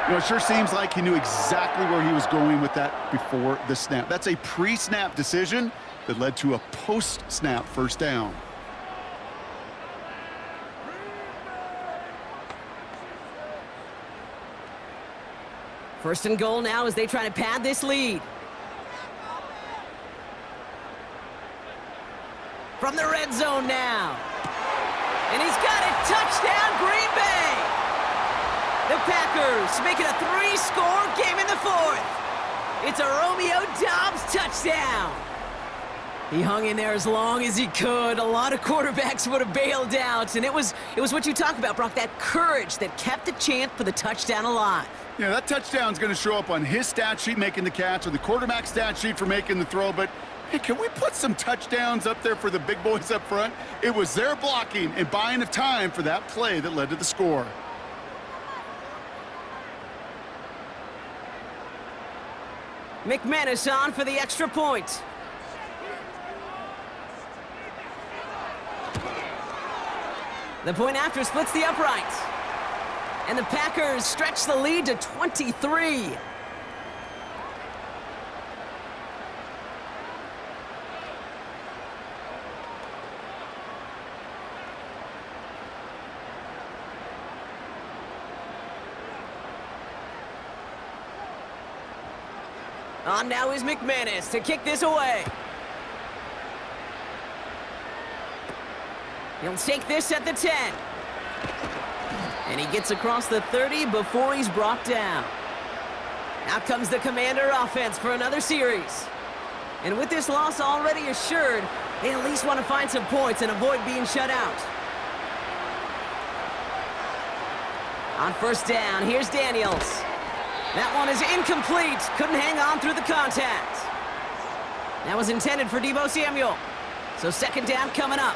You know, it sure seems like he knew exactly where he was going with that before the snap. That's a pre-snap decision that led to a post-snap 1st down. First and goal now as they try to pad this lead. From the red zone now. And he's got it. Touchdown, Green Bay. The Packers make it a 3-score game in the 4th. It's a Romeo Doubs touchdown. He hung in there as long as he could. A lot of quarterbacks would have bailed out. And it was what you talk about, Brock, that courage that kept the chance for the touchdown alive. Yeah, that touchdown's going to show up on his stat sheet making the catch or the quarterback stat sheet for making the throw, but hey, can we put some touchdowns up there for the big boys up front? It was their blocking and buying of time for that play that led to the score. McManus on for the extra point. The point after splits the uprights. And the Packers stretch the lead to 23. On now is McManus to kick this away. He'll take this at the 10. And he gets across the 30 before he's brought down. Out comes the Commander offense for another series. And with this loss already assured, they at least want to find some points and avoid being shut out. On 1st down, here's Daniels. That one is incomplete. Couldn't hang on through the contact. That was intended for Deebo Samuel. So second down coming up.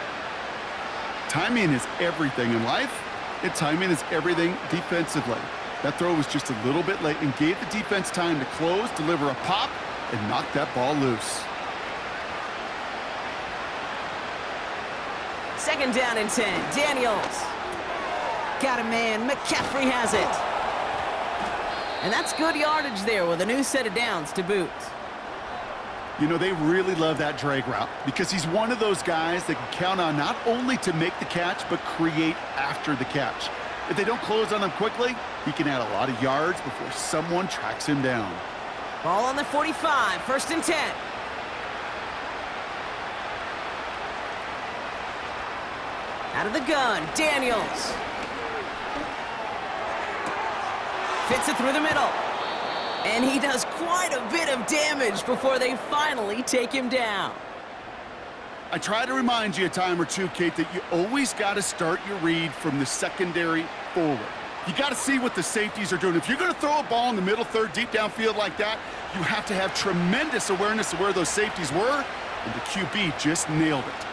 Timing is everything in life, and timing is everything defensively. That throw was just a little bit late and gave the defense time to close, deliver a pop, and knock that ball loose. Second down and 10. Daniels. Got a man. McCaffrey has it. And that's good yardage there with a new set of downs to boot. You know, they really love that drag route because he's one of those guys that can count on not only to make the catch, but create after the catch. If they don't close on him quickly, he can add a lot of yards before someone tracks him down. Ball on the 45, first and 10. Out of the gun, Daniels. Fits it through the middle. And he does quite a bit of damage before they finally take him down. I try to remind you a time or two, Kate, that you always got to start your read from the secondary forward. You got to see what the safeties are doing. If you're going to throw a ball in the middle third, deep downfield like that, you have to have tremendous awareness of where those safeties were, and the QB just nailed it.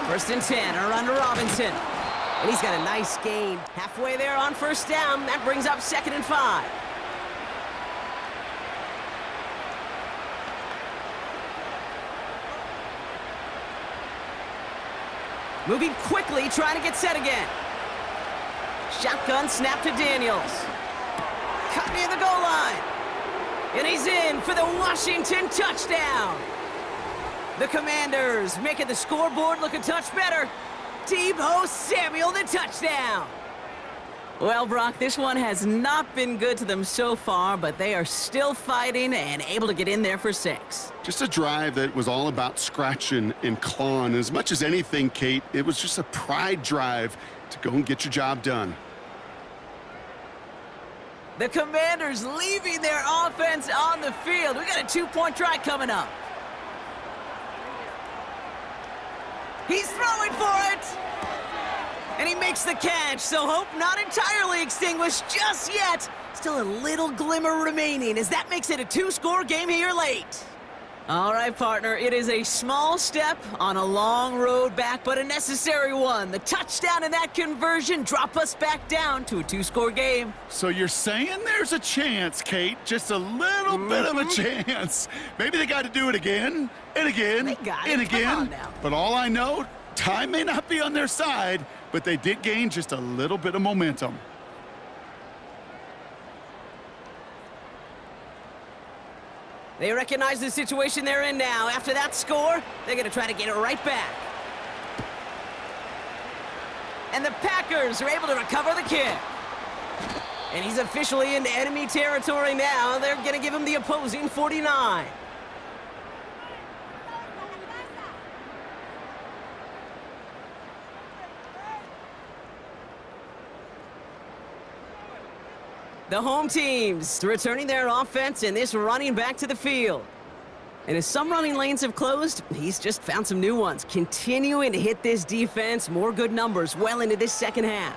First and 10, around to Robinson. And he's got a nice gain. Halfway there on first down. That brings up second and 5. Moving quickly, trying to get set again. Shotgun snap to Daniels. Cut near the goal line. And he's in for the Washington touchdown. The Commanders making the scoreboard look a touch better. Deebo Samuel, the touchdown. Well, Brock, this one has not been good to them so far, but they are still fighting and able to get in there for 6. Just a drive that was all about scratching and clawing. As much as anything, Kate, it was just a pride drive to go and get your job done. The Commanders leaving their offense on the field. We got a 2-point try coming up. He's throwing for it! And he makes the catch, so hope not entirely extinguished just yet. Still a little glimmer remaining as that makes it a 2-score game here late. All right, partner, it is a small step on a long road back, but a necessary one. The touchdown and that conversion drop us back down to a 2-score game. So you're saying there's a chance, Kate, just a little bit of a chance. Maybe they got to do it again, and again, They got and it. Come again. on now. But all I know, time may not be on their side, but they did gain just a little bit of momentum. They recognize the situation they're in now. After that score, they're going to try to get it right back. And the Packers are able to recover the kick. And he's officially into enemy territory now. They're going to give him the opposing 49. The home teams returning their offense and this running back to the field. And as some running lanes have closed, he's just found some new ones. Continuing to hit this defense, more good numbers well into this second half.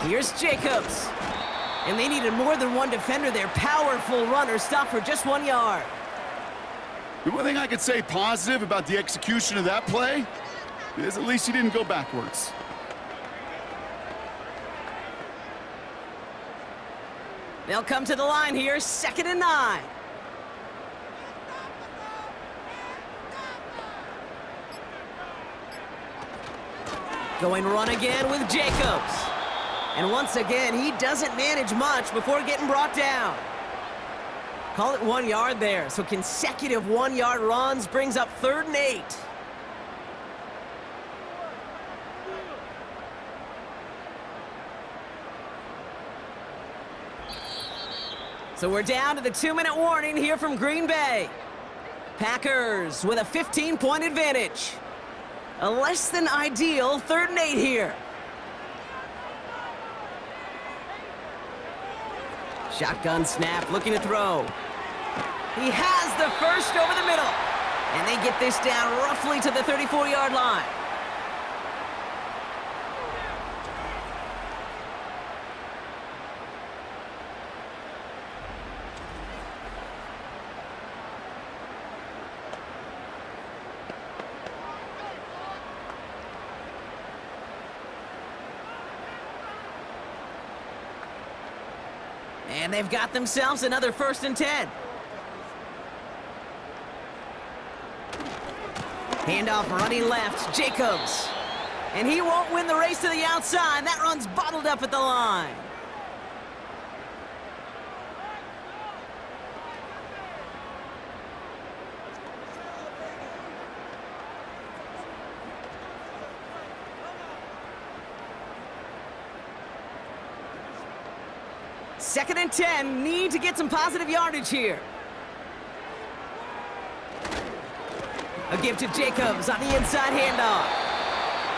Here's Jacobs. And they needed more than one defender there. Powerful runner, stopped for just 1 yard. The one thing I could say positive about the execution of that play is at least he didn't go backwards. They'll come to the line here, 2nd and 9. Going run again with Jacobs. And once again, he doesn't manage much before getting brought down. Call it 1 yard there. So consecutive 1-yard runs brings up 3rd and 8. So we're down to the 2-minute warning here from Green Bay. Packers with a 15-point advantage. A less than ideal 3rd and 8 here. Shotgun snap, looking to throw. He has the first over the middle. And they get this down roughly to the 34-yard line. And they've got themselves another 1st and 10. Handoff running left, Jacobs. And he won't win the race to the outside. That run's bottled up at the line. Second and 10, need to get some positive yardage here. A give to Jacobs on the inside handoff.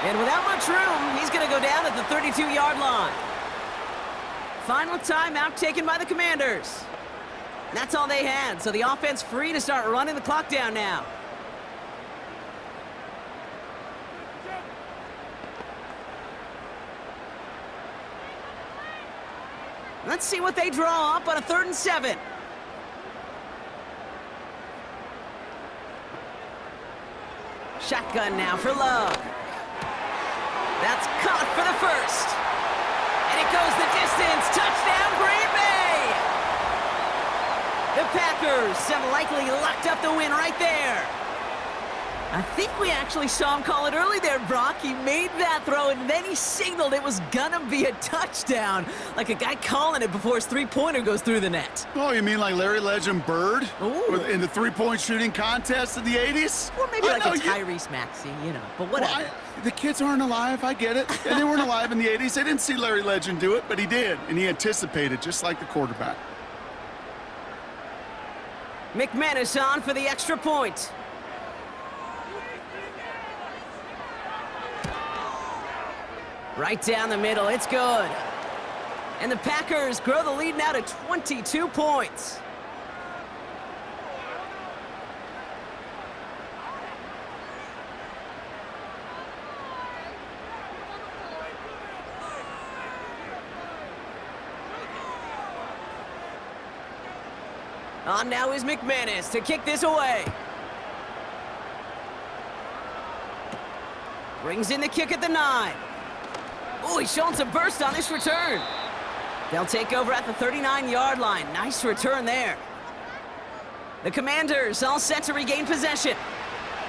And without much room, he's going to go down at the 32-yard line. Final timeout taken by the Commanders. That's all they had, so the offense free to start running the clock down now. Let's see what they draw up on a 3rd and 7. Shotgun now for Love. That's caught for the 1st. And it goes the distance. Touchdown, Green Bay! The Packers have likely locked up the win right there. I think we actually saw him call it early there, Brock. He made that throw, and then he signaled it was gonna be a touchdown. Like a guy calling it before his three-pointer goes through the net. Oh, you mean like Larry Legend Bird? Ooh. In the three-point shooting contest in the 80s? Or maybe like a Tyrese Maxey, you know, but whatever. Well, the kids aren't alive, I get it. And they weren't alive in the 80s. They didn't see Larry Legend do it, but he did, and he anticipated, just like the quarterback. McManus on for the extra point. Right down the middle, it's good. And the Packers grow the lead now to 22 points. On now is McManus to kick this away. Brings in the kick at the 9. Oh, he's showing some burst on this return. They'll take over at the 39-yard line. Nice return there. The Commanders all set to regain possession.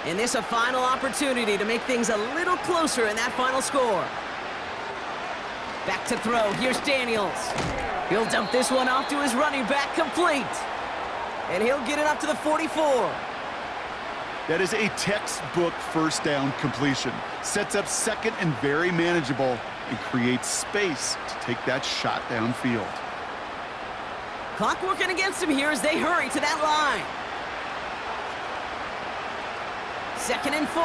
And this a final opportunity to make things a little closer in that final score. Back to throw. Here's Daniels. He'll dump this one off to his running back, complete. And he'll get it up to the 44. That is a textbook 1st down completion. Sets up 2nd and very manageable, and creates space to take that shot downfield. Clock working against him here as they hurry to that line. 2nd and 4.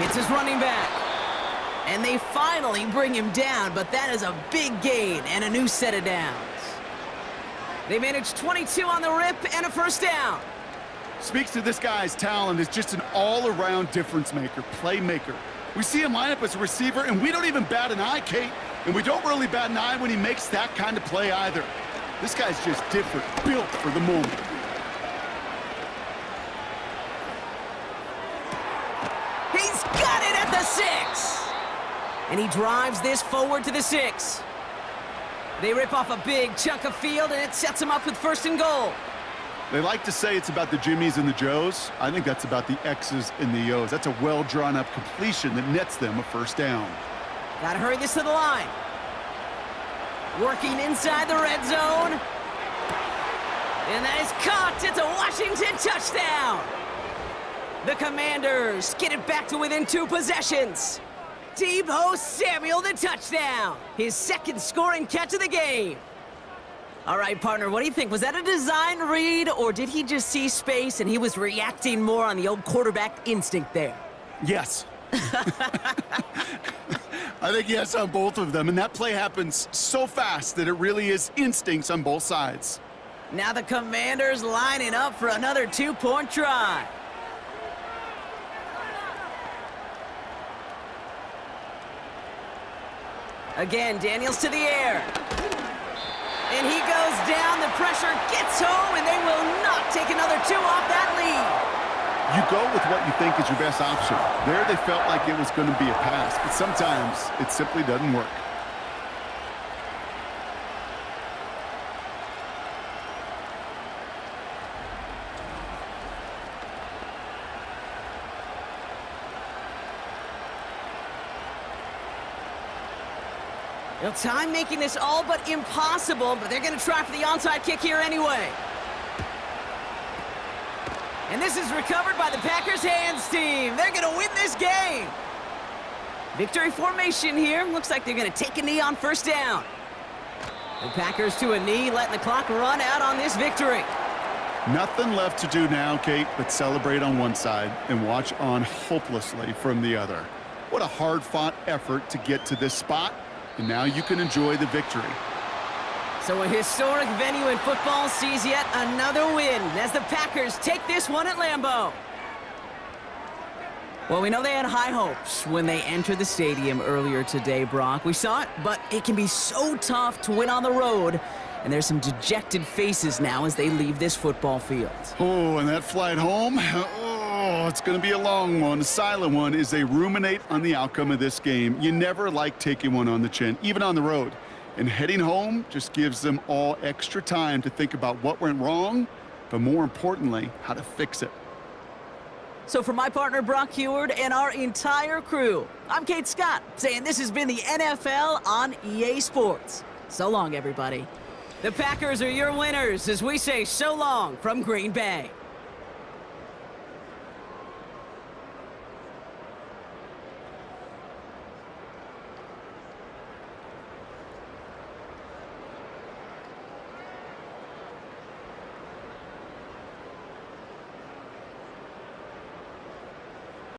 Hits his running back. And they finally bring him down, but that is a big gain and a new set of downs. They managed 22 on the rip and a 1st down. Speaks to this guy's talent as just an all-around difference maker, playmaker. We see him line up as a receiver, and we don't even bat an eye, Kate. And we don't really bat an eye when he makes that kind of play either. This guy's just different, built for the moment. He's got it at the 6. And he drives this forward to the 6. They rip off a big chunk of field, and it sets him up with 1st and goal. They like to say it's about the Jimmies and the Joes. I think that's about the X's and the O's. That's a well-drawn-up completion that nets them a 1st down. Gotta hurry this to the line. Working inside the red zone. And that is caught. It's a Washington touchdown. The Commanders get it back to within 2 possessions. Deebo Samuel, the touchdown. His 2nd scoring catch of the game. All right, partner, what do you think? Was that a design read, or did he just see space and he was reacting more on the old quarterback instinct there? Yes. I think yes on both of them, and that play happens so fast that it really is instincts on both sides. Now the Commanders lining up for another 2-point try. Again, Daniels to the air. And he goes down, the pressure gets home, and they will not take another 2 off that lead. You go with what you think is your best option. There they felt like it was going to be a pass, but sometimes it simply doesn't work. Well, time making this all but impossible, but they're going to try for the onside kick here anyway. And this is recovered by the Packers hands team. They're going to win this game. Victory formation here. Looks like they're going to take a knee on first down. The Packers to a knee, letting the clock run out on this victory. Nothing left to do now, Kate, but celebrate on one side and watch on hopelessly from the other. What a hard-fought effort to get to this spot, and now you can enjoy the victory. So a historic venue in football sees yet another win as the Packers take this one at Lambeau. Well, we know they had high hopes when they entered the stadium earlier today, Brock. We saw it, but it can be so tough to win on the road. And there's some dejected faces now as they leave this football field. Oh, and that flight home, oh, it's going to be a long one, a silent one, as they ruminate on the outcome of this game. You never like taking one on the chin, even on the road. And heading home just gives them all extra time to think about what went wrong, but more importantly, how to fix it. So for my partner, Brock Heward, and our entire crew, I'm Kate Scott, saying this has been the NFL on EA Sports. So long, everybody. The Packers are your winners as we say so long from Green Bay.